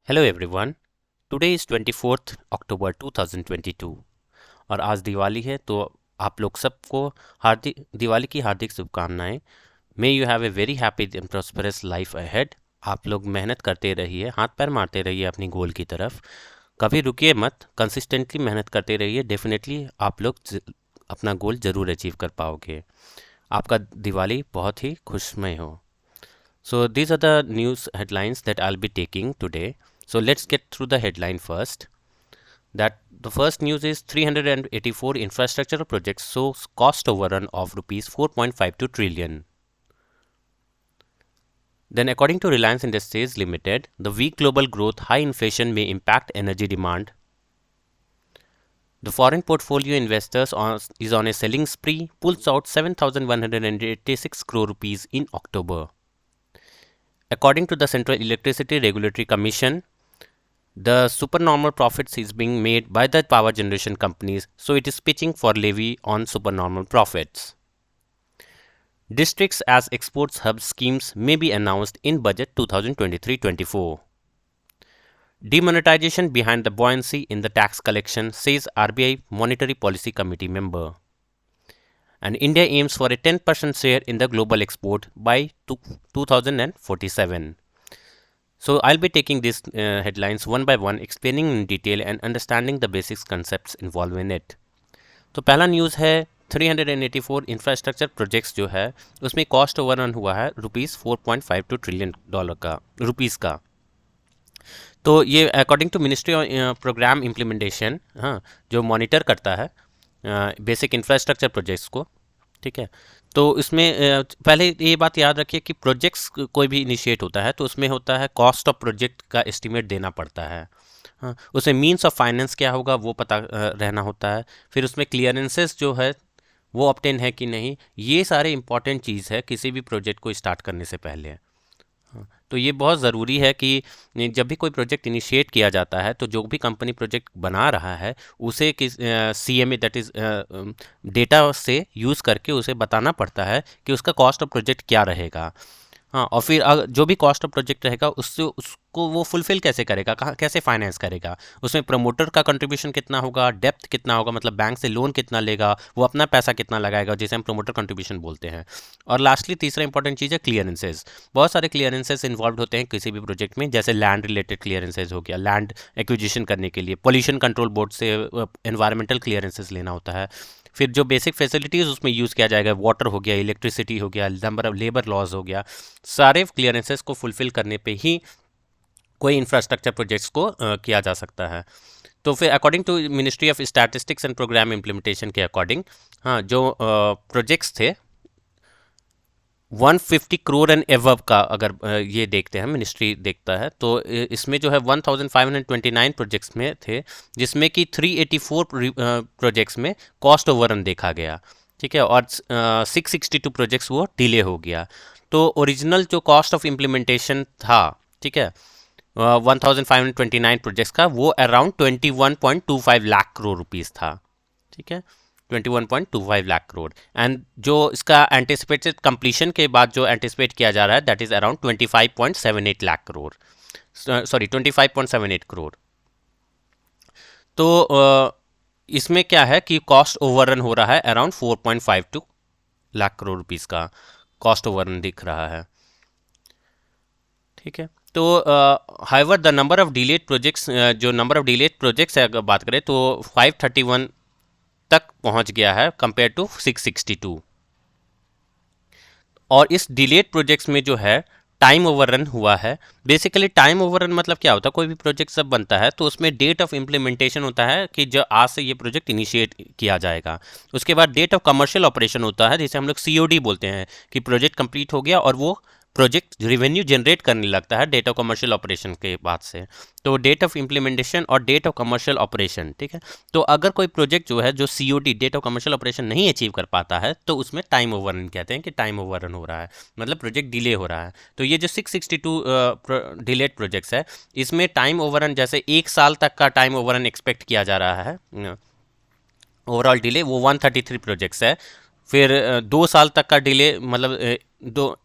Hello everyone. Today is 24 अक्टूबर 2022 और आज दिवाली है, तो आप लोग सबको हार्दिक दिवाली की हार्दिक शुभकामनाएं। May you have a very happy and prosperous life ahead. आप लोग मेहनत करते रहिए, हाथ पैर मारते रहिए अपनी गोल की तरफ, कभी रुकिए मत, कंसिस्टेंटली मेहनत करते रहिए। डेफिनेटली आप लोग अपना गोल ज़रूर अचीव कर पाओगे। आपका दिवाली बहुत ही खुशमय हो। So these are the news headlines that I'll be taking today. So let's get through the headline first. That the first news is 384 infrastructure projects shows cost overrun of rupees 4.52 trillion. Then according to Reliance Industries Limited, the weak global growth, high inflation may impact energy demand. The foreign portfolio investors is on a selling spree, pulls out 7,186 crore rupees in October. According to the Central Electricity Regulatory Commission, the supernormal profits is being made by the power generation companies, so it is pitching for levy on supernormal profits. Districts as exports hub schemes may be announced in budget 2023-24. Demonetization behind the buoyancy in the tax collection, says RBI Monetary Policy Committee member. And India aims for a 10% share in the global export by 2047. So I'll be taking these headlines one by one, explaining in detail and understanding the basic concepts involved in it. तो पहला news है 384 infrastructure projects जो है उसमें cost overrun हुआ है rupees 4.52 trillion dollar का rupees का। तो ये according to ministry programme implementation, हाँ, जो मॉनिटर करता है बेसिक इंफ्रास्ट्रक्चर प्रोजेक्ट्स को, ठीक है। तो इसमें पहले ये बात याद रखिए कि प्रोजेक्ट्स कोई भी इनिशिएट होता है तो उसमें होता है कॉस्ट ऑफ प्रोजेक्ट का एस्टिमेट देना पड़ता है। हाँ, उसमें मीन्स ऑफ फाइनेंस क्या होगा वो पता रहना होता है। फिर उसमें क्लियरेंसेस जो है वो ऑब्टेन है कि नहीं, ये सारे इंपॉर्टेंट चीज़ है किसी भी प्रोजेक्ट को स्टार्ट करने से पहले। हाँ, तो ये बहुत ज़रूरी है कि जब भी कोई प्रोजेक्ट इनिशिएट किया जाता है तो जो भी कंपनी प्रोजेक्ट बना रहा है उसे किस CMA दैट इज़ डेटा से यूज़ करके उसे बताना पड़ता है कि उसका कॉस्ट ऑफ प्रोजेक्ट क्या रहेगा। हाँ, और फिर जो भी कॉस्ट ऑफ प्रोजेक्ट रहेगा उससे उसको वो फुलफिल कैसे करेगा, कहाँ कैसे फाइनेंस करेगा, उसमें प्रमोटर का कंट्रीब्यूशन कितना होगा, डेप्थ कितना होगा, मतलब बैंक से लोन कितना लेगा, वो अपना पैसा कितना लगाएगा, जिसे हम प्रमोटर कंट्रीब्यूशन बोलते हैं। और लास्टली तीसरा इंपॉर्टेंट चीज़ है क्लियरेंसेज। बहुत सारे क्लियरेंसेज इन्वॉल्व होते हैं किसी भी प्रोजेक्ट में, जैसे लैंड रिलेटेड क्लियरेंसेज हो गया, लैंड एक्विजिशन करने के लिए पोल्यूशन कंट्रोल बोर्ड से एनवायरमेंटल क्लियरेंसेज लेना होता है। फिर जो बेसिक फैसिलिटीज़ उसमें यूज़ किया जाएगा, वाटर हो गया, इलेक्ट्रिसिटी हो गया, नंबर ऑफ लेबर लॉज हो गया, सारे क्लियरेंसेस को फुलफिल करने पे ही कोई इंफ्रास्ट्रक्चर प्रोजेक्ट्स को किया जा सकता है। तो फिर according to ministry of statistics and programme implementation के अकॉर्डिंग, हाँ, जो प्रोजेक्ट्स थे 150 करोड़ एंड एवव का अगर ये देखते हैं, मिनिस्ट्री देखता है, तो इसमें जो है 1529 प्रोजेक्ट्स में थे, जिसमें कि 384 प्रोजेक्ट्स में कॉस्ट ओवररन देखा गया, ठीक है, और 662 प्रोजेक्ट्स वो डिले हो गया। तो ओरिजिनल जो कॉस्ट ऑफ इम्प्लीमेंटेशन था, ठीक है, 1529 प्रोजेक्ट्स का, वो अराउंड 21.25 लाख करोड़ रुपीज़ था, ठीक है, 21.25 लाख करोड़। एंड जो इसका एंटिसिपेटेड कंप्लीशन के बाद जो एंटिसिपेट किया जा रहा है that is around 25.78 lakh crore, sorry 25.78 crore. तो इसमें क्या है कि कॉस्ट ओवररन हो रहा है अराउंड 4.52 लाख करोड़ रुपीस का कॉस्ट ओवररन दिख रहा है, ठीक है। तो however the number of delayed projects, जो नंबर ऑफ डिलेड प्रोजेक्ट्स है अगर बात करें तो 531 तक पहुंच गया है कंपेयर टू 662। और इस डिलेड प्रोजेक्ट्स में जो है टाइम ओवररन हुआ है। बेसिकली टाइम ओवररन मतलब क्या होता है, कोई भी प्रोजेक्ट जब बनता है तो उसमें डेट ऑफ इम्प्लीमेंटेशन होता है कि जो आज से ये प्रोजेक्ट इनिशिएट किया जाएगा। उसके बाद डेट ऑफ कमर्शियल ऑपरेशन होता है, जिसे हम लोग COD बोलते हैं, कि प्रोजेक्ट कंप्लीट हो गया और वो प्रोजेक्ट रेवेन्यू जनरेट करने लगता है डेट ऑफ कमर्शियल ऑपरेशन के बाद से। तो डेट ऑफ इम्प्लीमेंटेशन और डेट ऑफ कमर्शियल ऑपरेशन, ठीक है। तो अगर कोई प्रोजेक्ट जो है जो COD date of commercial operation नहीं अचीव कर पाता है तो उसमें टाइम ओवररन कहते हैं कि टाइम ओवररन हो रहा है, मतलब प्रोजेक्ट डिले हो रहा है। तो ये जो 662 डिलेड प्रोजेक्ट्स है, इसमें टाइम ओवररन जैसे 1 साल तक का टाइम ओवररन एक्सपेक्ट किया जा रहा है। ओवरऑल डिले वो 133 प्रोजेक्ट्स है, फिर 2 साल तक का डिले, मतलब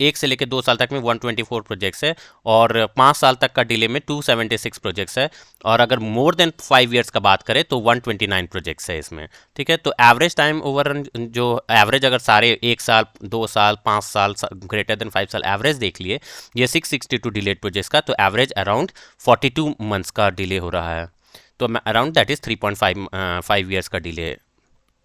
1 से लेकर 2 साल तक में 124 प्रोजेक्ट्स है, और 5 साल तक का डिले में 276 प्रोजेक्ट्स है, और अगर मोर देन 5 ईयर्स का बात करें तो 129 प्रोजेक्ट्स है इसमें। ठीक है, तो एवरेज टाइम ओवररन, जो एवरेज अगर सारे 1 साल, 2 साल, 5 साल, ग्रेटर देन 5 साल एवरेज देख लिए ये 662 डिलेड प्रोजेक्ट्स का, तो एवरेज अराउंड 42 मंथ्स का डिले हो रहा है। तो अराउंड दैट इज 3.5 ईयर्स का डिले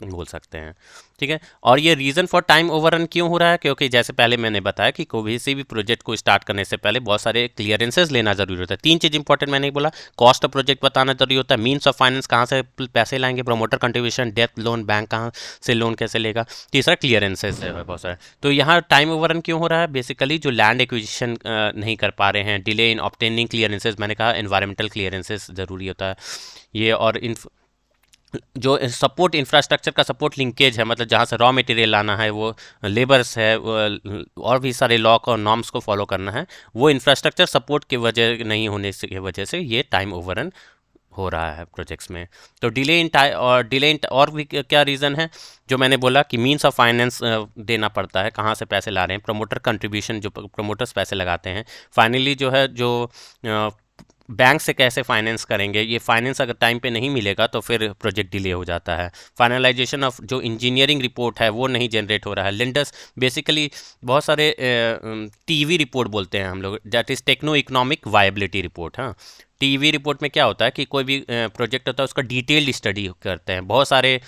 बोल सकते हैं। ठीक है, और ये रीज़न फॉर टाइम ओवररन क्यों हो रहा है, क्योंकि जैसे पहले मैंने बताया कि कोई भी प्रोजेक्ट को स्टार्ट करने से पहले बहुत सारे क्लियरेंसेस लेना जरूरी होता है। 3 चीज़ इंपॉर्टेंट मैंने बोला, कॉस्ट ऑफ प्रोजेक्ट बताना जरूरी होता है, मीन्स ऑफ फाइनेंस कहाँ से पैसे लाएंगे, promoter contribution, depth loan, bank कहाँ से लोन कैसे लेगा, तीसरा क्लियरेंसेस है बहुत सारे। तो यहाँ टाइम ओवररन क्यों हो रहा है, बेसिकली जो लैंड एक्विजिशन नहीं कर पा रहे हैं, डिले इन ऑब्टेनिंग क्लियरेंसेज, मैंने कहा एनवायरमेंटल क्लियरेंसेस जरूरी होता है ये, और जो सपोर्ट इंफ्रास्ट्रक्चर का सपोर्ट लिंकेज है, मतलब जहाँ से रॉ मटेरियल लाना है, वो लेबर्स है, और भी सारे लॉ और नॉर्म्स को फॉलो करना है, वो इंफ्रास्ट्रक्चर सपोर्ट की वजह नहीं होने की वजह से ये टाइम ओवररन हो रहा है प्रोजेक्ट्स में। तो डिले इन और भी क्या रीज़न है, जो मैंने बोला कि मीन्स ऑफ फाइनेंस देना पड़ता है, कहाँ से पैसे ला रहे हैं, प्रमोटर कंट्रीब्यूशन, जो प्रमोटर्स पैसे लगाते हैं, फाइनली जो है जो बैंक से कैसे फाइनेंस करेंगे, ये फाइनेंस अगर टाइम पे नहीं मिलेगा तो फिर प्रोजेक्ट डिले हो जाता है। फाइनलाइजेशन ऑफ जो इंजीनियरिंग रिपोर्ट है वो नहीं जनरेट हो रहा है। लेंडर्स बेसिकली बहुत सारे टीवी रिपोर्ट बोलते हैं हम लोग, that is techno economic viability report. हाँ, टीवी रिपोर्ट में क्या होता है कि कोई भी प्रोजेक्ट होता है उसका डिटेल्ड स्टडी करते हैं, बहुत सारे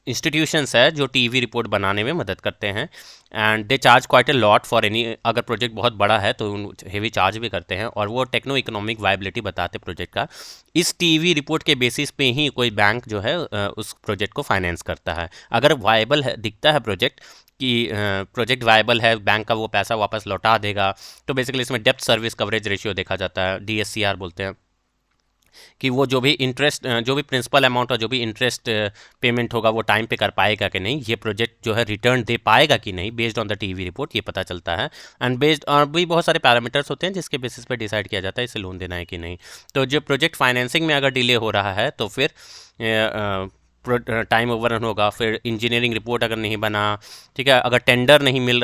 इंस्टीट्यूशंस है जो टीवी रिपोर्ट बनाने में मदद करते हैं, and they charge quite a lot for any, अगर प्रोजेक्ट बहुत बड़ा है तो हेवी चार्ज भी करते हैं, और वो टेक्नो इकोनॉमिक वायबिलिटी बताते हैं प्रोजेक्ट का। इस टीवी रिपोर्ट के बेसिस पे ही कोई बैंक जो है उस प्रोजेक्ट को फाइनेंस करता है। अगर वायबल है, दिखता है प्रोजेक्ट कि प्रोजेक्ट वायबल है, बैंक का वो पैसा वापस लौटा देगा, तो बेसिकली इसमें डेप्थ सर्विस कवरेज रेशियो देखा जाता है, DSCR बोलते हैं, कि वो जो भी इंटरेस्ट, जो भी प्रिंसिपल अमाउंट और जो भी इंटरेस्ट पेमेंट होगा वो टाइम पे कर पाएगा कि नहीं, ये प्रोजेक्ट जो है रिटर्न दे पाएगा कि नहीं, based on the TV report ये पता चलता है। एंड बेस्ड और भी बहुत सारे पैरामीटर्स होते हैं जिसके बेसिस पे डिसाइड किया जाता है इसे लोन देना है कि नहीं। तो जो प्रोजेक्ट फाइनेंसिंग में अगर डिले हो रहा है तो फिर टाइम ओवररन होगा, फिर इंजीनियरिंग रिपोर्ट अगर नहीं बना, ठीक है, अगर टेंडर नहीं मिल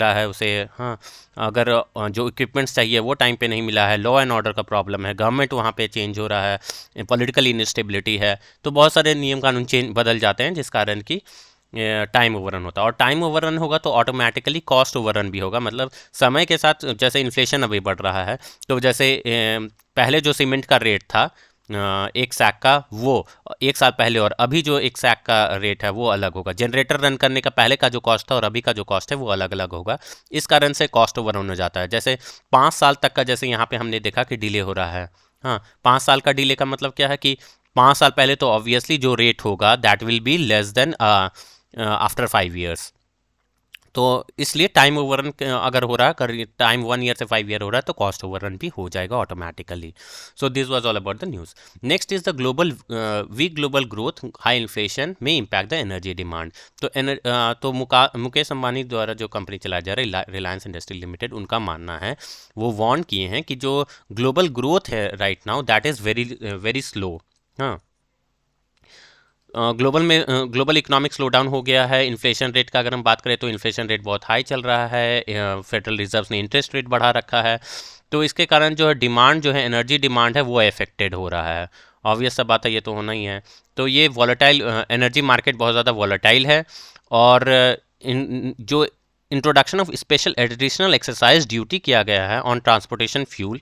रहा है उसे, हाँ, अगर जो इक्विपमेंट्स चाहिए वो टाइम पे नहीं मिला है, लॉ एंड ऑर्डर का प्रॉब्लम है, गवर्नमेंट वहाँ पे चेंज हो रहा है, पॉलिटिकल इनस्टेबिलिटी है, तो बहुत सारे नियम कानून बदल जाते हैं जिस कारण कि टाइम ओवररन होता है। और टाइम ओवररन होगा तो ऑटोमेटिकली कॉस्ट ओवररन भी होगा, मतलब समय के साथ जैसे इन्फ्लेशन अभी बढ़ रहा है, तो जैसे पहले जो सीमेंट का रेट था 1 सैक का, वो 1 साल पहले और अभी जो 1 सैक का रेट है वो अलग होगा। जनरेटर रन करने का पहले का जो कॉस्ट था और अभी का जो कॉस्ट है वो अलग अलग होगा, इस कारण से कॉस्ट ओवररन हो जाता है। जैसे 5 साल तक का जैसे यहाँ पे हमने देखा कि डिले हो रहा है, हाँ, 5 साल का डिले का मतलब क्या है कि 5 साल पहले तो ऑब्वियसली जो रेट होगा that will be less than after 5 years. तो इसलिए टाइम ओवररन अगर हो रहा है, टाइम 1 ईयर से 5 ईयर हो रहा है, तो कॉस्ट ओवररन भी हो जाएगा automatically. So this was all about the news. Next is the global weak global growth, high inflation में इम्पैक्ट द एनर्जी डिमांड। तो मुकेश अंबानी द्वारा जो कंपनी चलाया जा रहा है रिलायंस इंडस्ट्री लिमिटेड, उनका मानना है, वो वार्न किए हैं कि जो ग्लोबल ग्रोथ है right now that is very very slow. हाँ, ग्लोबल इकोनॉमिक स्लो डाउन हो गया है। इन्फ्लेशन रेट का अगर हम बात करें तो इन्फ्लेशन रेट बहुत हाई चल रहा है, फेडरल रिजर्व ने इंटरेस्ट रेट बढ़ा रखा है, तो इसके कारण जो है डिमांड, जो है एनर्जी डिमांड है वो अफेक्टेड हो रहा है। ऑब्वियस सा बात है, ये तो होना ही है। तो ये वॉलेटाइल एनर्जी मार्केट बहुत ज़्यादा वॉलेटाइल है, और जो introduction of special additional exercise duty किया गया है ऑन ट्रांसपोर्टेशन फ्यूल,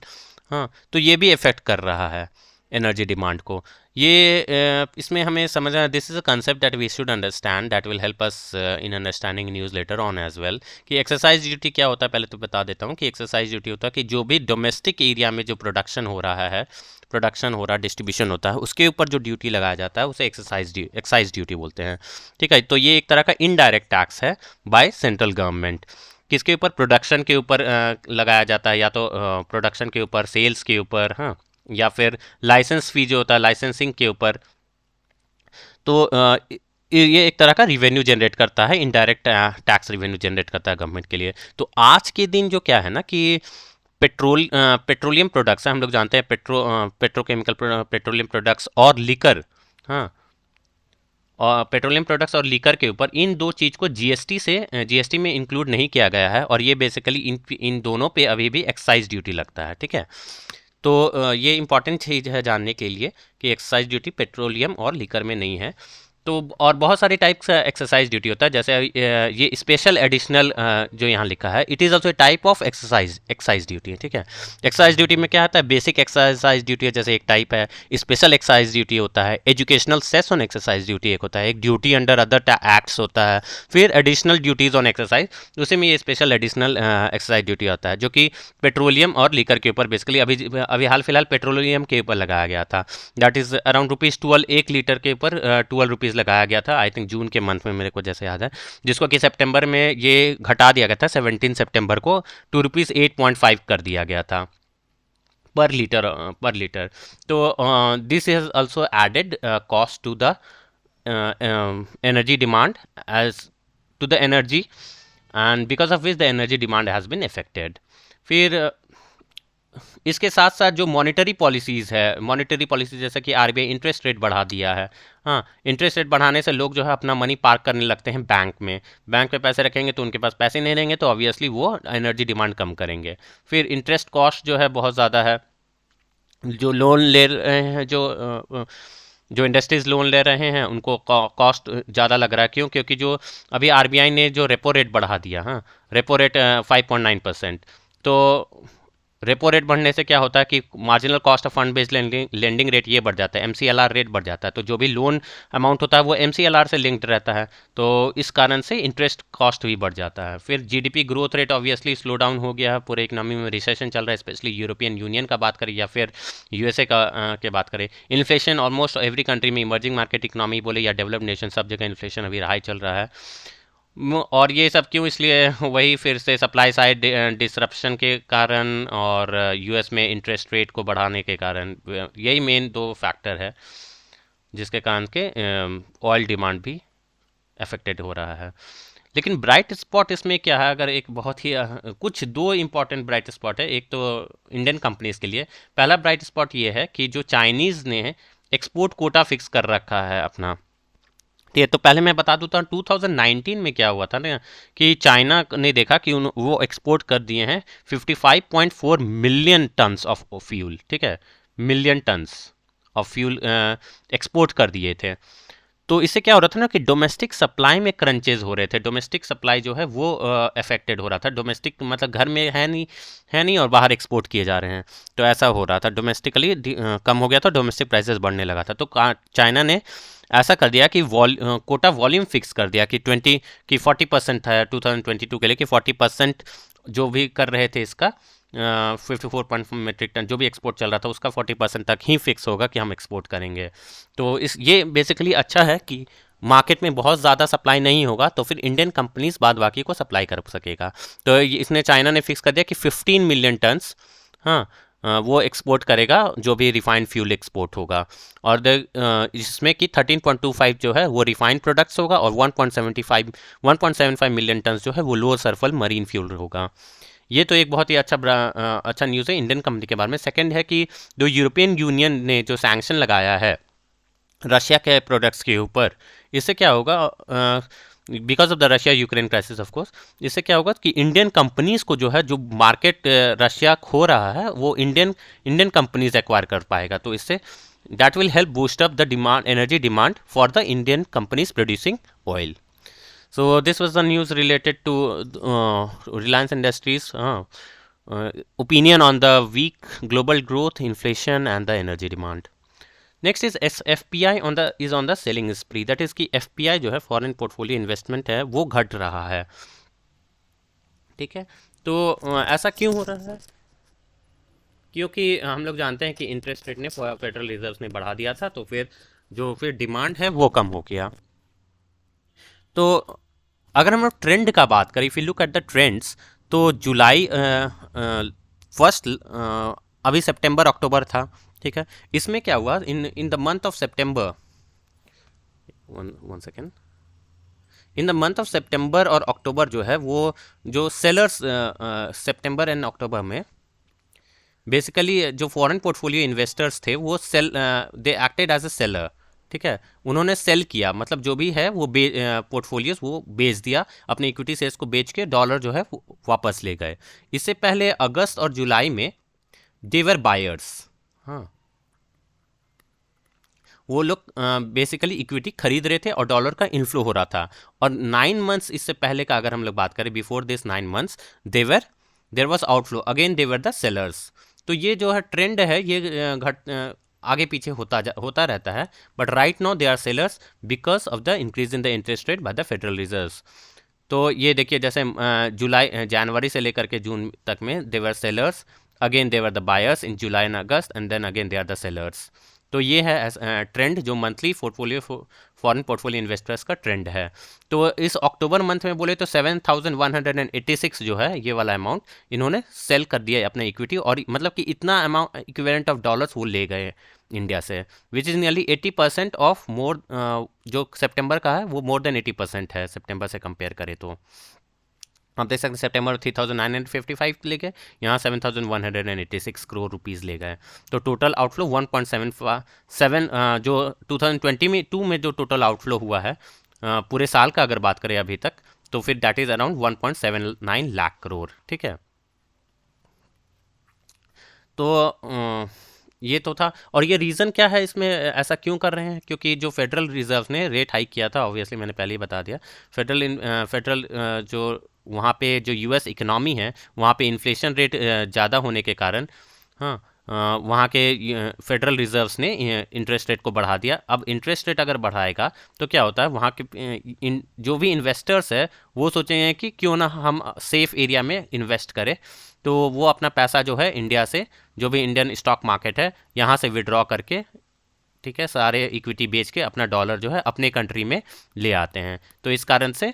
हाँ, तो ये भी इफेक्ट कर रहा है एनर्जी डिमांड को। ये इसमें हमें समझना, this is a concept that we should understand, that will help us in understanding news later on as well, कि एक्सरसाइज ड्यूटी क्या होता है। पहले तो बता देता हूँ कि एक्सरसाइज ड्यूटी होता है कि जो भी डोमेस्टिक एरिया में जो प्रोडक्शन हो रहा, डिस्ट्रीब्यूशन होता है, उसके ऊपर जो ड्यूटी लगाया जाता है उसे एक्साइज ड्यूटी बोलते हैं। ठीक है, तो ये एक तरह का इनडायरेक्ट टैक्स है बाय सेंट्रल गवर्नमेंट। किसके ऊपर? प्रोडक्शन के ऊपर लगाया जाता है, या तो प्रोडक्शन के ऊपर, सेल्स के ऊपर, हाँ, या फिर लाइसेंस फी जो होता है लाइसेंसिंग के ऊपर। तो ये एक तरह का रिवेन्यू जनरेट करता है, इनडायरेक्ट टैक्स रिवेन्यू जनरेट करता है गवर्नमेंट के लिए। तो आज के दिन जो क्या है ना कि पेट्रोलियम प्रोडक्ट्स हैं, हम लोग जानते हैं पेट्रोकेमिकल पेट्रोलियम प्रोडक्ट्स और लिकर, हाँ, और पेट्रोलियम प्रोडक्ट्स और लीकर के ऊपर, इन दो चीज़ को जीएसटी में इंक्लूड नहीं किया गया है, और ये बेसिकली इन दोनों पे अभी भी एक्साइज ड्यूटी लगता है, ठीक है। तो ये इंपॉर्टेंट चीज़ है जानने के लिए कि एक्साइज ड्यूटी पेट्रोलियम और लीकर में नहीं है। तो और बहुत सारे टाइप्स का एक्सरसाइज ड्यूटी होता है, जैसे ये स्पेशल एडिशनल जो यहाँ लिखा है, it is also type of excise duty, ठीक है। एक्साइज ड्यूटी में क्या आता है, बेसिक एक्सरसाइज ड्यूटी है जैसे एक टाइप है, स्पेशल एक्साइज ड्यूटी होता है, educational cess on exercise duty एक होता है, एक ड्यूटी अंडर अदर एक्ट्स होता है, फिर एडिशनल ड्यूटीज़ ऑन एक्सरसाइज, उसी में ये स्पेशल एडिशनल एक्सरसाइज ड्यूटी होता है, जो कि पेट्रोलियम और लीकर के ऊपर बेसिकली अभी हाल फिलहाल पेट्रोलियम के ऊपर लगाया गया था। दैट इज़ अराउंड ₹12 1 लीटर के ऊपर ₹12 लगाया गया था, आई थिंक जून के मंथ में, मेरे को जैसे याद है, जिसको कि सितंबर में ये घटा दिया गया था, 17 सितंबर को ₹8.5 कर दिया गया था पर लीटर। तो this is also added cost to the energy demand as to the energy, and because of which the energy demand has been affected. फिर इसके साथ साथ जो मॉनेटरी पॉलिसीज जैसे कि आरबीआई इंटरेस्ट रेट बढ़ा दिया है। हाँ, इंटरेस्ट रेट बढ़ाने से लोग जो है अपना मनी पार्क करने लगते हैं बैंक में, बैंक पे पैसे रखेंगे तो उनके पास पैसे नहीं रहेंगे, तो ऑब्वियसली वो एनर्जी डिमांड कम करेंगे। फिर इंटरेस्ट कॉस्ट जो है बहुत ज़्यादा है, जो लोन ले रहे हैं, जो इंडस्ट्रीज लोन ले रहे हैं उनको कॉस्ट ज़्यादा लग रहा है। क्यों? क्योंकि जो अभी आरबीआई ने जो रेपो रेट बढ़ा दिया, हाँ, रेपो रेट 5.9%, तो रेपो रेट बढ़ने से क्या होता है कि marginal cost of fund based lending rate ये बढ़ जाता है, एमसीएलआर रेट बढ़ जाता है, तो जो भी लोन अमाउंट होता है वो एमसीएलआर से लिंक्ड रहता है, तो इस कारण से इंटरेस्ट कॉस्ट भी बढ़ जाता है। फिर GDP growth rate obviously slow down हो गया है, पूरे इकोनॉमी में रिसेशन चल रहा है, स्पेशली यूरोपियन यूनियन का बात करें या फिर यूएसए का के बात करें। इन्फ्लेशन ऑलमोस्ट एवरी कंट्री में, इमर्जिंग मार्केट इकोनॉमी बोले या डेवलप्ड नेशन, सब जगह इन्फ्लेशन अभी हाई चल रहा है। और ये सब क्यों? इसलिए वही फिर से सप्लाई साइड डिसरप्शन के कारण और यूएस में इंटरेस्ट रेट को बढ़ाने के कारण, यही मेन दो फैक्टर है जिसके कारण के ऑयल डिमांड भी अफेक्टेड हो रहा है। लेकिन ब्राइट स्पॉट इसमें क्या है, अगर एक बहुत ही कुछ दो इंपॉर्टेंट ब्राइट स्पॉट है। एक तो इंडियन कंपनीज के लिए पहला ब्राइट स्पॉट ये है कि जो चाइनीज़ ने एक्सपोर्ट कोटा फिक्स कर रखा है अपना। ये तो पहले मैं बता दूँ, 2019 में क्या हुआ था ना, कि चाइना ने देखा कि वो एक्सपोर्ट कर दिए हैं 55.4 मिलियन टन्स ऑफ फ्यूल, ठीक है, million tons of fuel export कर दिए थे। तो इससे क्या हो रहा था ना कि डोमेस्टिक सप्लाई में क्रंचेज हो रहे थे, डोमेस्टिक सप्लाई जो है वो अफेक्टेड हो रहा था। डोमेस्टिक मतलब घर में है नहीं और बाहर एक्सपोर्ट किए जा रहे हैं, तो ऐसा हो रहा था, डोमेस्टिकली कम हो गया था, डोमेस्टिक प्राइसेस बढ़ने लगा था। तो चाइना ने ऐसा कर दिया कि कोटा वॉल्यूम फिक्स कर दिया कि 40% था 2022 के लिए, कि 40% जो भी कर रहे थे इसका 54 मेट्रिक टन जो भी एक्सपोर्ट चल रहा था उसका 40% तक ही फिक्स होगा कि हम एक्सपोर्ट करेंगे। तो ये बेसिकली अच्छा है कि मार्केट में बहुत ज़्यादा सप्लाई नहीं होगा, तो फिर इंडियन कंपनीज बाद बाकी को सप्लाई कर सकेगा। तो इसने चाइना ने फिक्स कर दिया कि 15 मिलियन टन्स, हाँ, वो एक्सपोर्ट करेगा जो भी रिफाइंड फ्यूल एक्सपोर्ट होगा। और इसमें कि 13.25 जो है वो रिफाइंड प्रोडक्ट्स होगा, और 1.75 मिलियन टन्स जो है वो लो सल्फर मरीन फ्यूल होगा। ये तो एक बहुत ही अच्छा न्यूज़ है इंडियन कंपनी के बारे में। सेकंड है कि जो यूरोपियन यूनियन ने जो सैंक्शन लगाया है रशिया के प्रोडक्ट्स के ऊपर, इससे क्या होगा, because of the Russia Ukraine crisis of course, इससे क्या होगा कि इंडियन कंपनीज को जो है जो मार्केट रशिया खो रहा है वो इंडियन कंपनीज एक्वायर कर पाएगा। तो इससे that will help boost up the demand, energy demand for the Indian companies producing oil. So this was the news related to Reliance Industries opinion on the weak global growth, inflation and the energy demand. Next is FPI on the selling spree. That is कि FPI जो है foreign portfolio investment है वो घट रहा है, ठीक है। तो ऐसा क्यों हो रहा है? क्योंकि हम लोग जानते हैं कि इंटरेस्ट रेट ने फेडरल रिजर्व ने बढ़ा दिया था, तो फिर डिमांड है वो कम हो गया। तो अगर हम लोग ट्रेंड का बात करें, if you look at the trends, तो जुलाई फर्स्ट, अभी सितंबर अक्टूबर था, ठीक है। इसमें क्या हुआ, in the month of September, one second, in the month of September और अक्टूबर जो है वो जो सेलर्स सितंबर एंड अक्टूबर में बेसिकली जो फॉरेन पोर्टफोलियो इन्वेस्टर्स थे वो they acted as a seller, ठीक है, उन्होंने सेल किया, मतलब जो भी है वो पोर्टफोलियोज वो बेच दिया, अपने इक्विटी शेयर्स को बेच के डॉलर जो है वो वापस ले गए। इससे पहले अगस्त और जुलाई में देवर बायर्स, हाँ, वो लोग बेसिकली इक्विटी खरीद रहे थे और डॉलर का इनफ्लो हो रहा था। और 9 मंथ्स इससे पहले का अगर हम लोग बात करें, before this 9 months there was outflow, again they were the sellers. तो ये जो है ट्रेंड है ये आगे पीछे होता रहता है, but right now they are sellers because of the increase in the interest rate by the Federal Reserve. तो ये देखिए, जैसे जनवरी से लेकर के जून तक में they were sellers, again they were the buyers in July and August, and then again they are the sellers. तो ये है ट्रेंड जो मंथली फॉरेन पोर्टफोलियो इन्वेस्टर्स का ट्रेंड है। तो इस अक्टूबर मंथ में बोले तो 7,186 जो है ये वाला अमाउंट इन्होंने सेल कर दिया है अपने इक्विटी, और मतलब कि इतना अमाउंट इक्विवेलेंट ऑफ डॉलर्स वो ले गए इंडिया से, which is nearly 80% of more, जो सितंबर का है वो मोर देन 80% है सितंबर से कंपेयर करें तो। आप देख सकते हैं सितंबर 3,955 ले गए, यहाँ 7,186 करोड़ रुपीज़ ले गए। तो टोटल आउटफ्लो 1.77 जो 2022 में जो टोटल आउटफ्लो हुआ है पूरे साल का अगर बात करें अभी तक, तो फिर that is around 1.79 lakh crore. ठीक है, तो ये तो था। और ये रीज़न क्या है इसमें, ऐसा क्यों कर रहे हैं? क्योंकि जो फेडरल रिजर्व ने रेट हाइक किया था, ऑब्वियसली मैंने पहले ही बता दिया, फेडरल जो वहाँ पे जो यूएस इकोनॉमी है वहाँ पे इन्फ्लेशन रेट ज़्यादा होने के कारण, हाँ, वहाँ के फेडरल रिजर्व्स ने इंटरेस्ट रेट को बढ़ा दिया। अब इंटरेस्ट रेट अगर बढ़ाएगा तो क्या होता है, वहाँ के जो भी इन्वेस्टर्स है वो सोचेंगे कि क्यों ना हम सेफ एरिया में इन्वेस्ट करें, तो वो अपना पैसा जो है इंडिया से, जो भी इंडियन स्टॉक मार्केट है यहाँ से विड्रॉ करके, ठीक है, सारे इक्विटी बेच के अपना डॉलर जो है अपने कंट्री में ले आते हैं। तो इस कारण से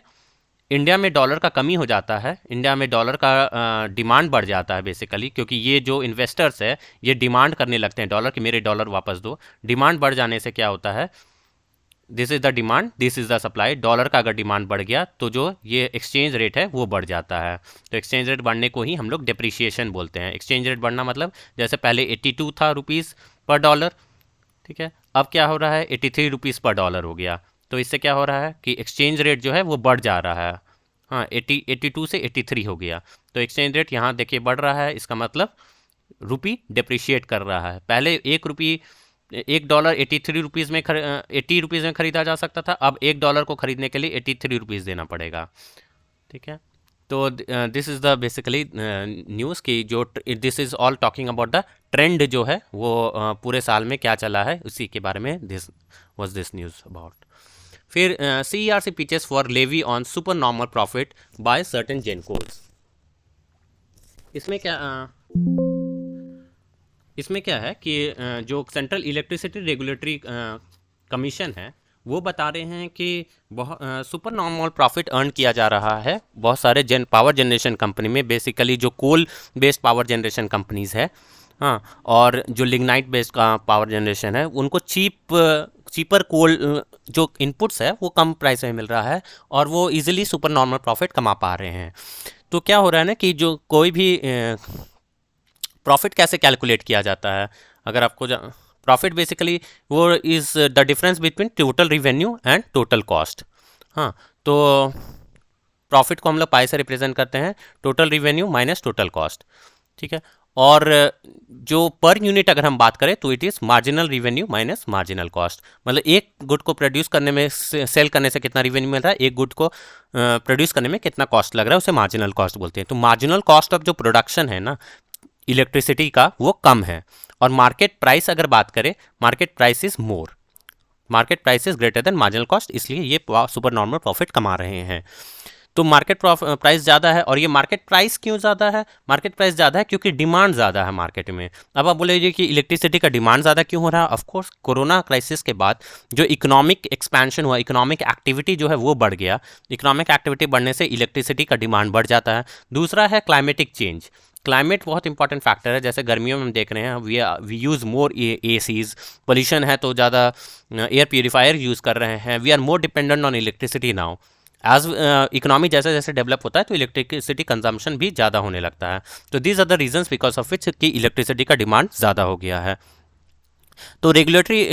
इंडिया में डॉलर का कमी हो जाता है, इंडिया में डॉलर का डिमांड बढ़ जाता है बेसिकली, क्योंकि ये जो इन्वेस्टर्स है ये डिमांड करने लगते हैं डॉलर कि मेरे डॉलर वापस दो। डिमांड बढ़ जाने से क्या होता है, this is the demand, this is the supply. Dollar का अगर डिमांड बढ़ गया तो जो ये एक्सचेंज रेट है वो बढ़ जाता है। तो एक्सचेंज रेट बढ़ने को ही हम लोग डेप्रिसिएशन बोलते हैं। एक्सचेंज रेट बढ़ना मतलब जैसे पहले 82 था रुपीज़ पर डॉलर, ठीक है, अब क्या हो रहा है 83 रुपीज़ पर डॉलर हो गया। तो इससे क्या हो रहा है कि एक्सचेंज रेट जो है वो बढ़ जा रहा है, हाँ, 82 से 83 हो गया। तो एक्सचेंज रेट यहाँ देखिए बढ़ रहा है, इसका मतलब रुपी डिप्रिशिएट कर रहा है। पहले $1 83 रुपीज़ में 80 रुपीज़ में खरीदा जा सकता था, अब $1 को खरीदने के लिए 83 रुपीज़ देना पड़ेगा। ठीक है, तो this is the basically news की जो this is all talking about the trend जो है वो पूरे साल में क्या चला है उसी के बारे में this was this news about. फिर CERC pitches for levy on super normal profit by certain gencos. इसमें क्या इसमें क्या है कि जो सेंट्रल इलेक्ट्रिसिटी रेगुलेटरी कमीशन है वो बता रहे हैं कि बहुत सुपर नॉर्मल प्रॉफिट अर्न किया जा रहा है बहुत सारे पावर जनरेशन कंपनी में, बेसिकली जो coal based power generation companies है, हाँ, और जो लिग्नाइट बेस्ड का पावर जनरेशन है उनको चीपर कोल जो इनपुट्स है वो कम प्राइस में मिल रहा है और वो इजीली सुपर नॉर्मल प्रॉफिट कमा पा रहे हैं। तो क्या हो रहा है ना कि जो कोई भी प्रॉफिट कैसे कैलकुलेट किया जाता है, अगर आपको प्रॉफिट बेसिकली वो is the difference between total revenue and total cost. हाँ, तो प्रॉफिट को हम लोग पाई से रिप्रेजेंट करते हैं, total revenue minus total cost. ठीक है, और जो पर यूनिट अगर हम बात करें तो it is marginal revenue minus marginal cost. मतलब एक गुड को प्रोड्यूस करने में, सेल करने से कितना रिवेन्यू मिल रहा है, एक गुड को प्रोड्यूस करने में कितना कॉस्ट लग रहा है, उसे मार्जिनल कॉस्ट बोलते हैं। तो मार्जिनल कॉस्ट ऑफ जो प्रोडक्शन है ना इलेक्ट्रिसिटी का वो कम है, और मार्केट प्राइस अगर बात करें, market price is more, market price is greater than marginal cost, इसलिए ये सुपर नॉर्मल प्रॉफिट कमा रहे हैं। तो मार्केट प्राइस ज़्यादा है, और ये मार्केट प्राइस क्यों ज़्यादा है? मार्केट प्राइस ज़्यादा है क्योंकि डिमांड ज़्यादा है मार्केट में। अब आप बोलेंगे कि इलेक्ट्रिसिटी का डिमांड ज़्यादा क्यों हो रहा है? ऑफकोर्स कोरोना क्राइसिस के बाद जो इकोनॉमिक एक्सपेंशन हुआ, इकोनॉमिक एक्टिविटी जो है वो बढ़ गया। इकोनॉमिक एक्टिविटी बढ़ने से इलेक्ट्रिसिटी का डिमांड बढ़ जाता है। दूसरा है क्लाइमेटिक चेंज। क्लाइमेट बहुत इंपॉर्टेंट फैक्टर है, जैसे गर्मियों में हम देख रहे हैं we use more ACs, pollution है तो ज़्यादा एयर प्योरीफायर यूज़ कर रहे हैं। We are more dependent on electricity now. As economy जैसे जैसे डेवलप होता है तो इलेक्ट्रिसिटी कंजम्पशन भी ज़्यादा होने लगता है। तो these are the reasons because of which कि इलेक्ट्रिसिटी का डिमांड ज़्यादा हो गया है। तो रेगुलेटरी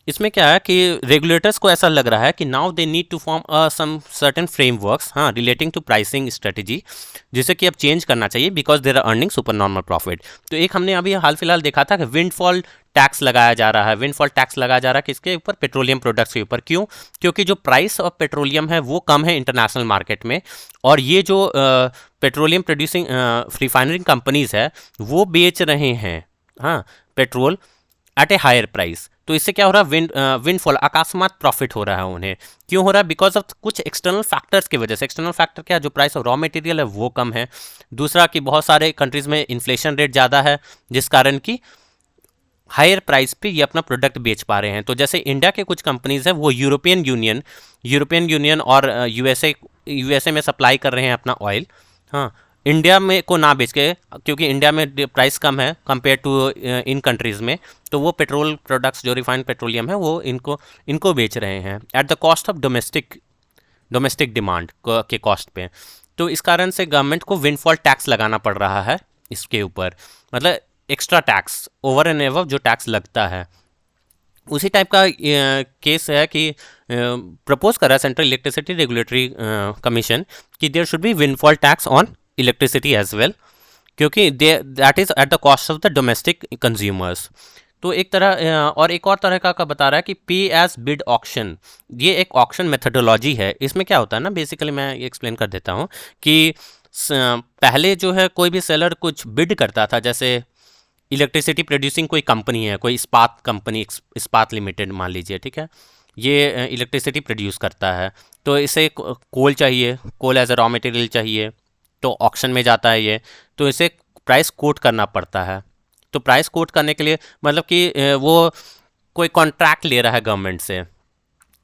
इसमें क्या है कि रेगुलेटर्स को ऐसा लग रहा है कि now they need to form some certain frameworks, हाँ, रिलेटिंग टू प्राइसिंग स्ट्रेटेजी, जिसे कि अब चेंज करना चाहिए because there are earning super normal profit. तो एक हमने अभी हाल फिलहाल देखा था कि विंडफॉल टैक्स लगाया जा रहा है। विंडफॉल टैक्स लगाया जा रहा है किसके ऊपर? पेट्रोलियम प्रोडक्ट्स के ऊपर। क्यों? क्योंकि जो प्राइस ऑफ पेट्रोलियम है वो कम है इंटरनेशनल मार्केट में, और ये जो पेट्रोलियम प्रोड्यूसिंग रिफाइनरिंग कंपनीज है वो बेच रहे हैं, हाँ, petrol at a higher price. तो इससे क्या हो रहा है? विंडफॉल, अकस्मात प्रॉफिट हो रहा है उन्हें। क्यों हो रहा है? बिकॉज ऑफ कुछ एक्सटर्नल फैक्टर्स की वजह से। एक्सटर्नल फैक्टर क्या है? जो प्राइस ऑफ रॉ मटेरियल है वो कम है। दूसरा कि बहुत सारे कंट्रीज में इन्फ्लेशन रेट ज़्यादा है, जिस कारण की हायर प्राइस पे ये अपना प्रोडक्ट बेच पा रहे हैं। तो जैसे इंडिया के कुछ कंपनीज हैं वो यूरोपियन यूनियन और यूएसए में सप्लाई कर रहे हैं अपना ऑयल, हाँ, इंडिया में को ना बेच के, क्योंकि इंडिया में प्राइस कम है कंपेयर टू इन कंट्रीज़ में। तो वो पेट्रोल प्रोडक्ट्स जो रिफाइंड पेट्रोलियम है वो इनको बेच रहे हैं eight the cost of domestic demand के कॉस्ट पे। तो इस कारण से गवर्नमेंट को विंडफॉल टैक्स लगाना पड़ रहा है इसके ऊपर, मतलब extra tax over and above जो टैक्स लगता है। उसी टाइप का केस है कि प्रपोज कर रहा है सेंट्रल इलेक्ट्रिसिटी रेगुलेटरी कमीशन कि there should be windfall tax on electricity as well, क्योंकि that is at the cost of the domestic consumers. तो एक तरह और एक और तरह का बता रहा है कि पे एज बिड ऑक्शन, ये एक ऑक्शन मेथडोलॉजी है। इसमें क्या होता है ना, बेसिकली मैं ये एक्सप्लेन कर देता हूँ कि पहले जो है कोई भी सेलर कुछ बिड करता था, जैसे इलेक्ट्रिसिटी प्रोड्यूसिंग कोई कंपनी है, कोई इस्पात कंपनी, इस्पात लिमिटेड मान लीजिए, ठीक है, ये इलेक्ट्रिसिटी प्रोड्यूस करता है। तो इसे कोल चाहिए, coal as a raw material चाहिए, तो ऑक्शन में जाता है ये। तो इसे प्राइस कोट करना पड़ता है। तो प्राइस कोट करने के लिए मतलब कि वो कोई कॉन्ट्रैक्ट ले रहा है गवर्नमेंट से,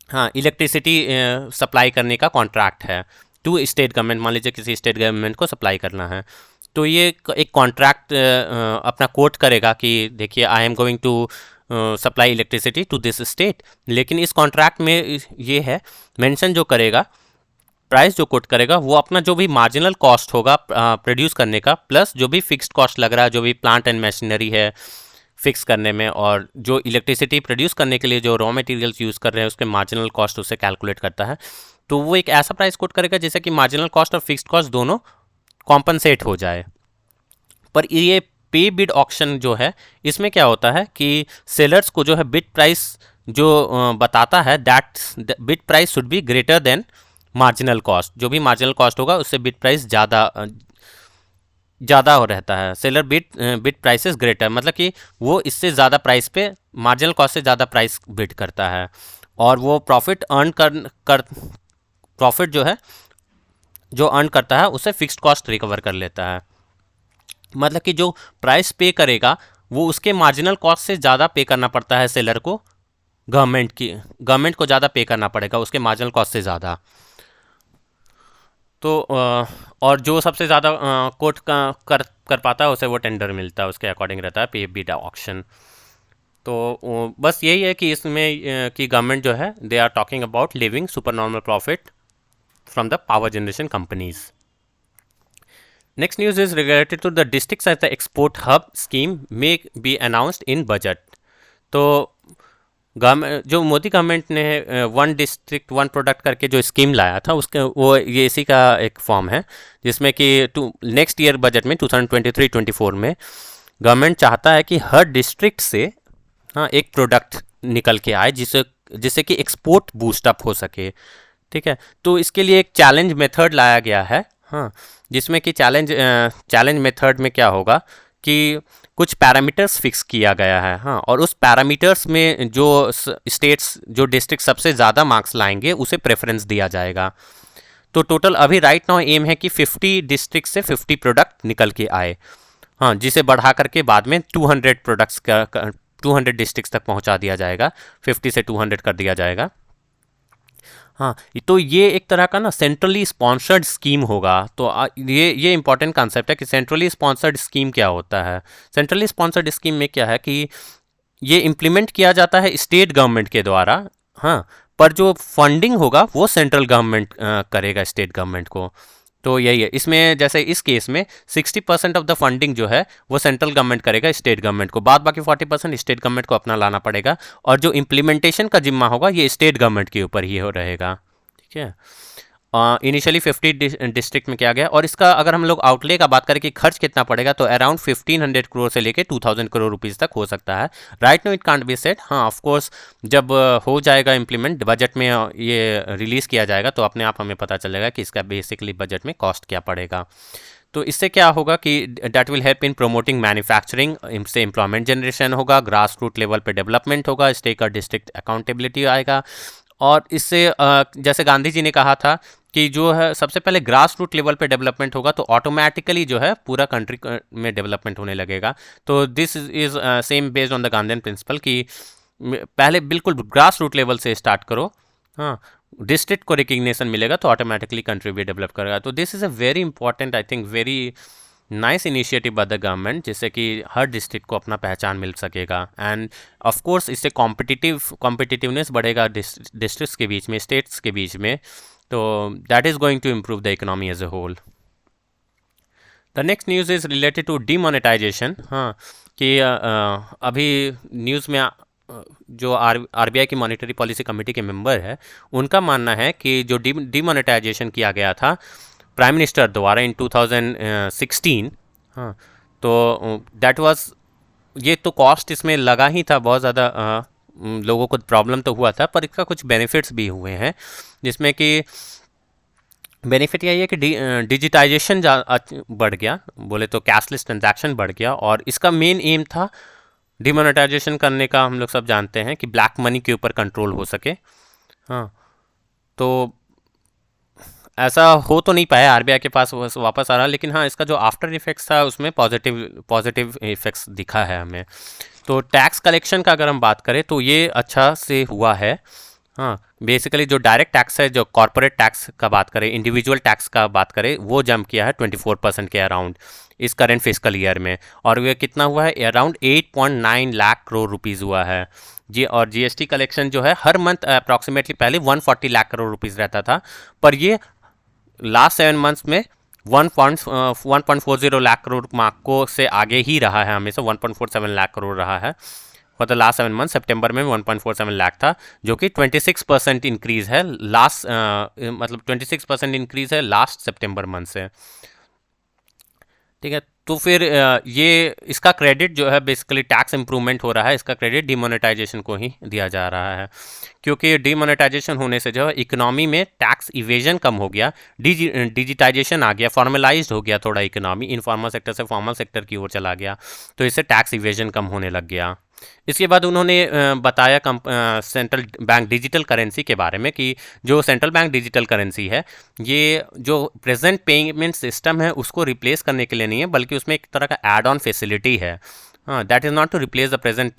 हाँ, इलेक्ट्रिसिटी सप्लाई करने का कॉन्ट्रैक्ट है टू स्टेट गवर्नमेंट, मान लीजिए किसी स्टेट गवर्नमेंट को सप्लाई करना है। तो ये एक कॉन्ट्रैक्ट अपना कोट करेगा कि देखिए I am going to supply electricity to this state. लेकिन इस कॉन्ट्रैक्ट में ये है मेंशन जो करेगा, प्राइस जो कोट करेगा वो अपना जो भी मार्जिनल कॉस्ट होगा प्रोड्यूस करने का, प्लस जो भी फिक्स्ड कॉस्ट लग रहा है, जो भी प्लांट एंड मशीनरी है फिक्स करने में, और जो इलेक्ट्रिसिटी प्रोड्यूस करने के लिए जो रॉ मटेरियल्स यूज़ कर रहे हैं उसके मार्जिनल कॉस्ट उससे कैलकुलेट करता है। तो वो एक ऐसा प्राइस कोट करेगा जिससे कि मार्जिनल कॉस्ट और फिक्स्ड कॉस्ट दोनों कॉम्पनसेट हो जाए। पर ये पे बिड ऑक्शन जो है, इसमें क्या होता है कि सेलर्स को जो है बिड प्राइस जो बताता है, that bid price should be greater than marginal cost. जो भी मार्जिनल कॉस्ट होगा उससे बिड प्राइस ज़्यादा हो रहता है। सेलर बिड प्राइसेस ग्रेटर, मतलब कि वो इससे ज़्यादा प्राइस पे, मार्जिनल कॉस्ट से ज़्यादा प्राइस बिड करता है, और वो प्रॉफिट अर्न कर प्रॉफिट जो है जो अर्न करता है उससे फिक्स्ड कॉस्ट रिकवर कर लेता है। मतलब कि जो प्राइस पे करेगा वो उसके मार्जिनल कॉस्ट से ज़्यादा पे करना पड़ता है सेलर को, गवर्नमेंट को ज़्यादा पे करना पड़ेगा उसके मार्जिनल कॉस्ट से ज़्यादा। तो और जो सबसे ज़्यादा कोट कर पाता है उसे वो टेंडर मिलता है, उसके अकॉर्डिंग रहता है पे बिड ऑक्शन। तो बस यही है कि इसमें कि गवर्नमेंट जो है they are talking about living super normal profit from the power generation companies. Next news is related to the districts as the export hub scheme may be announced in budget. तो government, जो Modi government ने one district one product करके जो scheme लाया था उसके वो ये इसी का एक फॉर्म है, जिसमें कि नेक्स्ट ईयर बजट में 2023-24 में गवर्नमेंट चाहता है कि हर डिस्ट्रिक्ट से, हाँ, एक प्रोडक्ट निकल के आए जिससे कि एक्सपोर्ट बूस्टअप हो सके, ठीक है। तो इसके लिए एक चैलेंज मेथड लाया गया है, हाँ, जिसमें कि चैलेंज मेथड में क्या होगा कि कुछ पैरामीटर्स फिक्स किया गया है, हाँ, और उस पैरामीटर्स में जो स्टेट्स, जो डिस्ट्रिक्ट सबसे ज़्यादा मार्क्स लाएंगे उसे प्रेफरेंस दिया जाएगा। तो टोटल अभी राइट नाउ एम है कि 50 डिस्ट्रिक्ट से 50 प्रोडक्ट निकल के आए, हाँ, जिसे बढ़ा करके बाद में 200 प्रोडक्ट्स का 200 डिस्ट्रिक्ट तक पहुंचा दिया जाएगा, 50 से 200 कर दिया जाएगा। हाँ, तो ये एक तरह का ना सेंट्रली स्पॉन्सर्ड स्कीम होगा। तो ये इंपॉर्टेंट कॉन्सेप्ट है कि सेंट्रली स्पॉन्सर्ड स्कीम क्या होता है। सेंट्रली स्पॉन्सर्ड स्कीम में क्या है कि ये इम्प्लीमेंट किया जाता है स्टेट गवर्नमेंट के द्वारा, हाँ, पर जो फंडिंग होगा वो सेंट्रल गवर्नमेंट करेगा स्टेट गवर्नमेंट को। तो यही है इसमें, जैसे इस केस में 60% ऑफ द फंडिंग जो है वो सेंट्रल गवर्नमेंट करेगा स्टेट गवर्नमेंट को, बाद बाकी 40% स्टेट गवर्नमेंट को अपना लाना पड़ेगा, और जो इम्प्लीमेंटेशन का जिम्मा होगा ये स्टेट गवर्नमेंट के ऊपर ही हो रहेगा। ठीक है, इनिशियली 50 डिस्ट्रिक्ट में किया गया। और इसका अगर हम लोग आउटले का बात करें कि खर्च कितना पड़ेगा, तो अराउंड 1500 करोड़ से लेके 2000 करोड़ रुपीज़ तक हो सकता है। Right now it can't be set. हाँ ऑफ कोर्स जब हो जाएगा इम्प्लीमेंट, बजट में ये रिलीज़ किया जाएगा तो अपने आप हमें पता चलेगा कि इसका बेसिकली बजट में कॉस्ट क्या पड़ेगा। तो इससे क्या होगा कि that will help in promoting manufacturing, इससे एम्प्लॉयमेंट जनरेशन होगा, ग्रास रूट लेवल पे डेवलपमेंट होगा, स्टेट और डिस्ट्रिक्ट अकाउंटेबिलिटी आएगा। और इससे जैसे गांधी जी ने कहा था कि जो है सबसे पहले ग्रास रूट लेवल पे डेवलपमेंट होगा तो ऑटोमेटिकली जो है पूरा कंट्री में डेवलपमेंट होने लगेगा। तो this is same based on the Gandhian principle कि पहले बिल्कुल ग्रास रूट लेवल से स्टार्ट करो, हाँ डिस्ट्रिक्ट को रिकग्निशन मिलेगा तो ऑटोमेटिकली कंट्री भी डेवलप करेगा। तो this is a very important, I think very nice initiative by the government, जिससे कि हर डिस्ट्रिक्ट को अपना पहचान मिल सकेगा। एंड ऑफ कोर्स इससे कॉम्पिटिटिवनेस बढ़ेगा डिस्ट्रिक्ट्स के बीच में, स्टेट्स के बीच में, तो that is going to improve the economy as a whole. The next news is related to demonetisation. हाँ कि अभी न्यूज़ में जो आरबीआई की मॉनेटरी पॉलिसी कमेटी के मेंबर है उनका मानना है कि जो डीमोनेटाइजेशन किया गया था प्राइम मिनिस्टर द्वारा इन 2016, हाँ तो दैट वाज, ये तो कॉस्ट इसमें लगा ही था बहुत ज़्यादा, लोगों को प्रॉब्लम तो हुआ था, पर इसका कुछ बेनिफिट्स भी हुए हैं, जिसमें कि बेनिफिट यही है कि डिजिटाइजेशन बढ़ गया, बोले तो कैशलेस ट्रांजैक्शन बढ़ गया। और इसका मेन एम था डिमोनेटाइजेशन करने का, हम लोग सब जानते हैं कि ब्लैक मनी के ऊपर कंट्रोल हो सके। हाँ तो ऐसा हो तो नहीं पाया, आरबीआई के पास वापस आ रहा, लेकिन हाँ इसका जो आफ्टर इफेक्ट्स था उसमें पॉजिटिव इफेक्ट्स दिखा है हमें। तो टैक्स कलेक्शन का अगर हम बात करें तो ये अच्छा से हुआ है। हाँ बेसिकली जो डायरेक्ट टैक्स है, जो कॉर्पोरेट टैक्स का बात करें, इंडिविजुअल टैक्स का बात करें, वो जंप किया है 24% के अराउंड इस करंट फिस्कल ईयर में। और वह कितना हुआ है, अराउंड 8.9 लाख करोड़ रुपीज़ हुआ है जी। और जीएसटी कलेक्शन जो है हर मंथ अप्रॉक्सीमेटली पहले 140 लाख करोड़ रुपीज़ रहता था, पर ये लास्ट 7 मंथ्स में 1.40 लाख करोड़ मार्क को से आगे ही रहा है, हमेशा 1.47 लाख करोड़ रहा है फॉर द लास्ट 7 मंथ। सितंबर में 1.47 लाख था, जो कि 26% इंक्रीज़ है लास्ट, मतलब 26% इंक्रीज़ है लास्ट सितंबर मंथ से। ठीक है, तो फिर ये इसका क्रेडिट जो है बेसिकली टैक्स इंप्रूवमेंट हो रहा है, इसका क्रेडिट डिमोनेटाइजेशन को ही दिया जा रहा है, क्योंकि डिमोनेटाइजेशन होने से जो है इकोनॉमी में टैक्स इवेजन कम हो गया, डिजिटाइजेशन आ गया, फॉर्मलाइज्ड हो गया थोड़ा इकोनॉमी, इनफॉर्मल सेक्टर से फॉर्मल सेक्टर की ओर चला गया, तो इससे टैक्स इवेजन कम होने लग गया। इसके बाद उन्होंने बताया सेंट्रल बैंक डिजिटल करेंसी के बारे में कि जो सेंट्रल बैंक डिजिटल करेंसी है ये जो प्रेजेंट पेमेंट सिस्टम है उसको रिप्लेस करने के लिए नहीं है, बल्कि उसमें एक तरह का एड ऑन फैसिलिटी है। हाँ that is not to replace the present,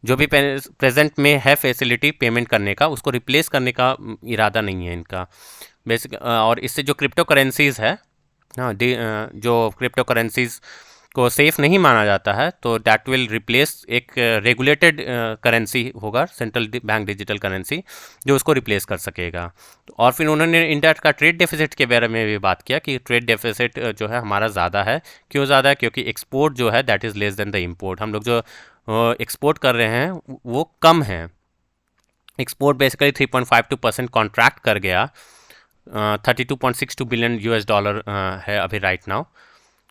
जो भी प्रेजेंट में है फैसिलिटी पेमेंट करने का, उसको रिप्लेस करने का इरादा नहीं है इनका बेसिक। और इससे जो क्रिप्टो करेंसीज़ है, हाँ जो क्रिप्टो करेंसीज़ को सेफ नहीं माना जाता है, तो दैट विल रिप्लेस एक रेगुलेटेड करेंसी होगा, सेंट्रल बैंक डिजिटल करेंसी, जो उसको रिप्लेस कर सकेगा। और फिर उन्होंने इंडिया का ट्रेड डेफिसिट के बारे में भी बात किया कि ट्रेड डेफिसिट जो है हमारा ज़्यादा है। क्यों ज़्यादा है? क्योंकि एक्सपोर्ट जो है that is less than the import. हम लोग जो एक्सपोर्ट कर रहे हैं वो कम है। एक्सपोर्ट बेसिकली 3.52% कॉन्ट्रैक्ट कर गया, 32.62 बिलियन यूएस डॉलर है अभी right now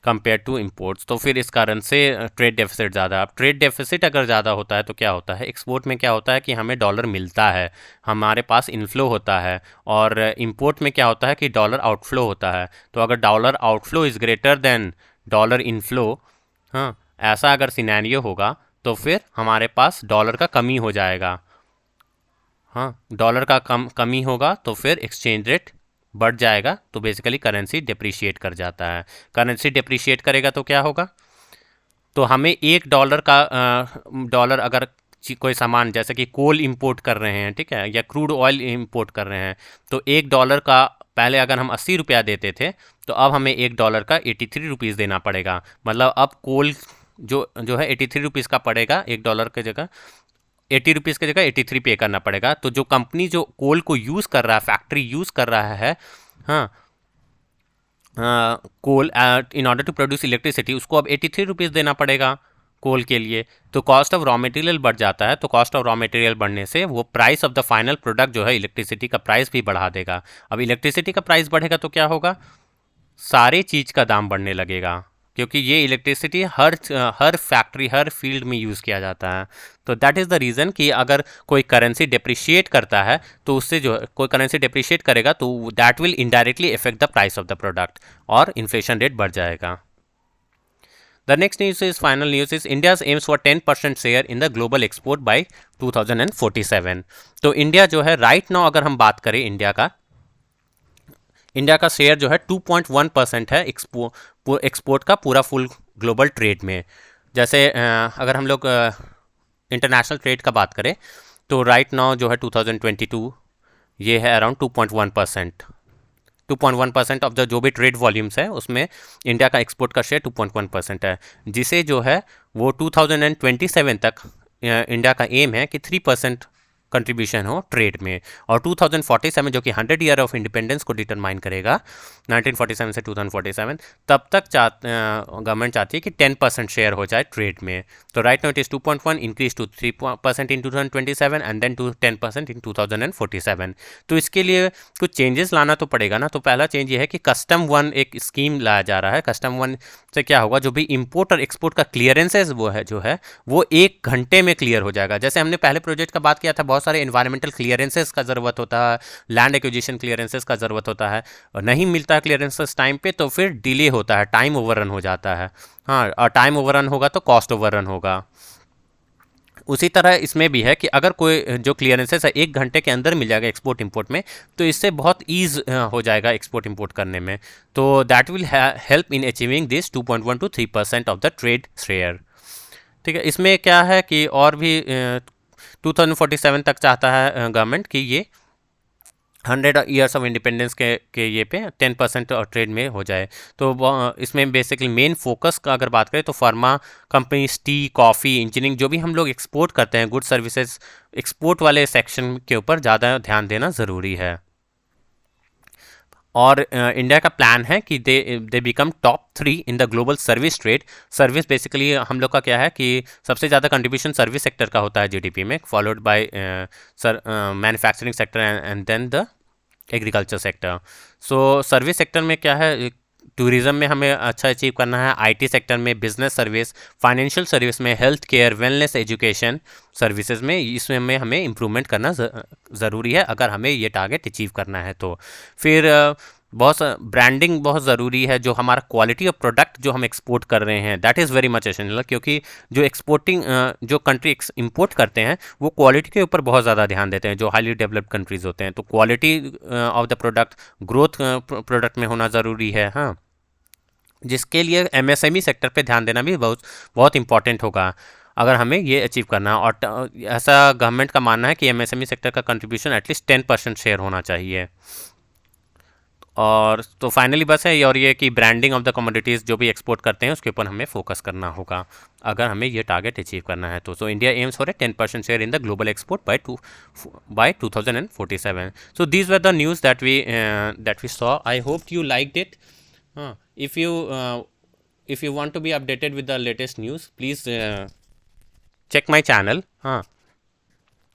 compare to imports. तो फिर इस कारण से ट्रेड डेफिसिट ज़्यादा। अब ट्रेड डेफिसिट अगर ज़्यादा होता है तो क्या होता है, एक्सपोर्ट में क्या होता है कि हमें डॉलर मिलता है, हमारे पास इनफ्लो होता है, और इम्पोर्ट में क्या होता है कि डॉलर आउटफ्लो होता है। तो अगर dollar outflow is greater than dollar inflow, हाँ ऐसा अगर सिनेरियो होगा तो फिर हमारे पास डॉलर का कमी हो जाएगा। हाँ डॉलर का कमी होगा तो फिर एक्सचेंज रेट बढ़ जाएगा, तो बेसिकली करेंसी डिप्रिशिएट कर जाता है। करेंसी डिप्रिशिएट करेगा तो क्या होगा, तो हमें $1 अगर कोई सामान जैसे कि कोल इंपोर्ट कर रहे हैं, ठीक है, या क्रूड ऑयल इंपोर्ट कर रहे हैं, तो $1 का पहले अगर हम 80 रुपया देते थे तो अब हमें $1 का 83 रुपीज़ देना पड़ेगा। मतलब अब कोल जो है 83 रुपीज़ का पड़ेगा, $1 की जगह 80 रुपीज़ की जगह 83 पे करना पड़ेगा। तो जो कंपनी जो कोल को यूज़ कर रहा है, फैक्ट्री यूज़ कर रहा है, हाँ, coal in order to produce electricity, उसको अब 83 रुपीज़ देना पड़ेगा कोल के लिए। तो कॉस्ट ऑफ रॉ मटेरियल बढ़ जाता है, तो कॉस्ट ऑफ रॉ मटेरियल बढ़ने से वो price of the final product जो है इलेक्ट्रिसिटी का प्राइस भी बढ़ा देगा। अब इलेक्ट्रिसिटी का प्राइस बढ़ेगा तो क्या होगा, सारे चीज़ का दाम बढ़ने लगेगा, क्योंकि ये इलेक्ट्रिसिटी हर फैक्ट्री हर फील्ड में यूज़ किया जाता है। तो दैट इज़ द रीज़न कि अगर कोई करेंसी डिप्रिशिएट करता है तो उससे जो कोई करेंसी डिप्रिशिएट करेगा तो that will indirectly effect the price of the product और इन्फ्लेशन रेट बढ़ जाएगा। The next news is final news is India's aims for 10% share in the global export by 2047। तो इंडिया जो है राइट नाउ अगर हम बात करें इंडिया का शेयर जो है 2.1% है एक्सपोर्ट का पूरा फुल ग्लोबल ट्रेड में। जैसे अगर हम लोग इंटरनेशनल ट्रेड का बात करें तो राइट नाउ जो है 2022 ये है अराउंड 2.1%। 2.1% ऑफ द जो भी ट्रेड वॉल्यूम्स है उसमें इंडिया का एक्सपोर्ट का शेयर 2.1% है, जिसे जो है वो 2027 तक इंडिया का एम है कि 3% कंट्रीब्यूशन हो ट्रेड में। और 2047 जो कि 100 ईयर ऑफ इंडिपेंडेंस को डिटरमाइन करेगा 1947 से 2047, तब तक गवर्नमेंट चाहती है कि 10% शेयर हो जाए ट्रेड में। तो right now it is 2.1 increase to 3% in 2027 and then to 10% in 2047। तो इसके लिए कुछ चेंजेस लाना तो पड़ेगा ना। तो पहला चेंज ये है कि कस्टम वन एक स्कीम लाया जा रहा है। कस्टम वन से क्या होगा, जो भी इंपोर्ट और एक्सपोर्ट का क्लियरेंसेस वो 1 घंटे में क्लियर हो जाएगा। जैसे हमने पहले प्रोजेक्ट का बात किया था, बहुत सारे इन्वायरमेंटल क्लियरेंसेस का ज़रूरत होता है, लैंड एक्विजिशन क्लियरेंसेस का ज़रूरत होता है, और नहीं मिलता है क्लियरेंसेस टाइम पे तो फिर डिले होता है, टाइम ओवररन हो जाता है। हाँ, और टाइम ओवररन होगा तो कॉस्ट ओवररन होगा। उसी तरह इसमें भी है कि अगर कोई जो क्लियरेंसेस है 1 घंटे के अंदर मिल जाएगा एक्सपोर्ट इंपोर्ट में, तो इससे बहुत ईज हो जाएगा एक्सपोर्ट इंपोर्ट करने में। तो that will help in achieving this 2.1 to 3% of the trade share. ठीक है, इसमें क्या है कि और भी 2047 तक चाहता है गवर्नमेंट कि ये 100 ईयर्स ऑफ इंडिपेंडेंस के ये पे 10% और ट्रेड में हो जाए। तो इसमें बेसिकली मेन फोकस का अगर बात करें तो pharma companies, T, coffee, engineering, जो भी हम लोग एक्सपोर्ट करते हैं गुड सर्विसेज, एक्सपोर्ट वाले सेक्शन के ऊपर ज़्यादा ध्यान देना ज़रूरी है। और इंडिया का प्लान है कि they become top 3 in the global service trade. Service basically हम लोग का क्या है कि सबसे ज़्यादा कंट्रीब्यूशन सर्विस सेक्टर का होता है जीडीपी में, followed by manufacturing sector and then the agriculture sector. So service sector में क्या है, टूरिज़्म में हमें अच्छा अचीव करना है, आईटी सेक्टर में, बिजनेस सर्विस, फाइनेंशियल सर्विस में, health care, wellness, education services में, इसमें हमें इम्प्रूवमेंट करना ज़रूरी है अगर हमें ये टारगेट अचीव करना है। तो फिर ब्रांडिंग बहुत ज़रूरी है। जो हमारा क्वालिटी ऑफ प्रोडक्ट जो हम एक्सपोर्ट कर रहे हैं that is very much essential, क्योंकि जो एक्सपोर्टिंग जो कंट्री इंपोर्ट करते हैं वो क्वालिटी के ऊपर बहुत ज़्यादा ध्यान देते हैं, जो हाईली डेवलप्ड कंट्रीज़ होते हैं। तो quality of the product, growth product में होना ज़रूरी है। हाँ, जिसके लिए एमएसएमई सेक्टर पे ध्यान देना भी बहुत बहुत इंपॉर्टेंट होगा अगर हमें ये अचीव करना। और ऐसा गवर्नमेंट का मानना है कि एमएसएमई सेक्टर का कंट्रीब्यूशन एटलीस्ट 10% शेयर होना चाहिए। और तो फाइनली बस है, और ये कि ब्रांडिंग ऑफ द कमोडिटीज़ जो भी एक्सपोर्ट करते हैं उसके ऊपर हमें फोकस करना होगा अगर हमें ये टारगेट अचीव करना है। तो India aims for a 10% share in the global export by 2047। So these were the news that we saw. I hope you liked it. If you want to be updated with the latest news, please check my channel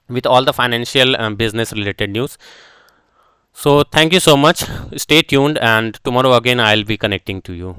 with all the financial business related news. So thank you so much. Stay tuned, and tomorrow again I'll be connecting to you.